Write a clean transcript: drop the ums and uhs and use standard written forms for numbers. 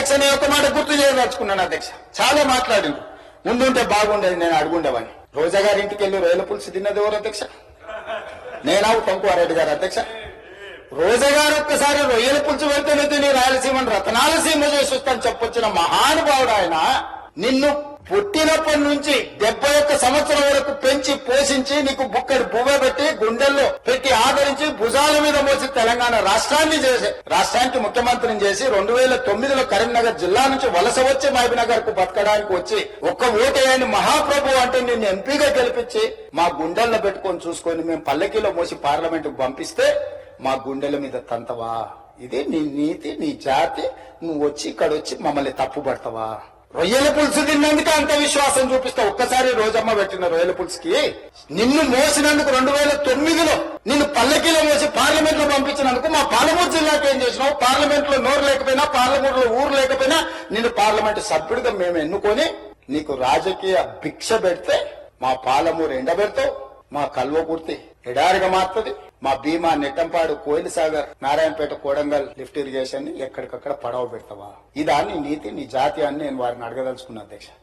అధ్యక్ష నేను ఒక మాట గుర్తు చేయదలుచుకున్నాను అధ్యక్ష. చాలా మాట్లాడిండు, ముందుంటే బాగుండేది, నేను అడుగుండేవాడిని. రోజా గారి ఇంటికి వెళ్ళి రొయ్యల పులుసు తిన్నది ఎవరు అధ్యక్ష? నేనా తంకువారెడ్డి గారు అధ్యక్ష? రోజా గారు ఒక్కసారి రొయ్యల పులుసు పెడితేనే తిని రాయలసీమను రతనాలసీమ చేసి వస్తాను చెప్పొచ్చిన మహానుభావుడు ఆయన. నిన్ను పుట్టినప్పటి నుంచి 71 సంవత్సరం వరకు పెంచి పోషించి నీకు బుక్కడి బువ్వ పెట్టి గుండెల్లో పెట్టి ఆదరించి భుజాల మీద మోసి తెలంగాణ రాష్ట్రానికి ముఖ్యమంత్రిని చేసి 2009లో కరీంనగర్ జిల్లా నుంచి వలస వచ్చి మహబూబ్నగర్ కు బతకడానికి వచ్చి ఒక్క ఓటేయని మహాప్రభు అంటే నిన్ను ఎంపీగా గెలిపించి మా గుండెల్లో పెట్టుకొని చూసుకొని మేము పల్లకీలో మోసి పార్లమెంటుకు పంపిస్తే మా గుండెల మీద తంతవా? ఇది నీ నీతి, నీ జాతి. నువ్వు వచ్చి ఇక్కడ వచ్చి మమ్మల్ని తప్పు పడతావా? రొయ్యల పులుసు తిన్నందుకు అంత విశ్వాసం చూపిస్తావు. ఒక్కసారి రోజమ్మ పెట్టిన రొయ్యల పులుసుకి నిన్ను మోసినందుకు 2009లో నిన్ను పల్లకీలో మోసి పార్లమెంట్ లో పంపించినందుకు మా పాలమూరు జిల్లాకి ఏం చేసినావు? పార్లమెంట్ లో నోరు లేకపోయినా, పార్లమెంట్ లో ఊరు లేకపోయినా నిన్ను పార్లమెంట్ సభ్యుడిగా మేము ఎన్నుకొని నీకు రాజకీయ భిక్ష పెడితే మా పాలమూరు ఎండబెడతావు, మా కల్వకుర్తి ఎడారిగా మారుతుంది, మా భీమా నెట్టంపాడు కోయిల్ సాగర్ నారాయణపేట కోడంగల్ లిఫ్ట్ ఇరిగేషన్ ని ఎక్కడికక్కడ పడవ పెడతావా? ఇదా నీ నీతి, నీ జాతి అని నేను వారిని అడగదలుచుకున్నా అధ్యక్ష.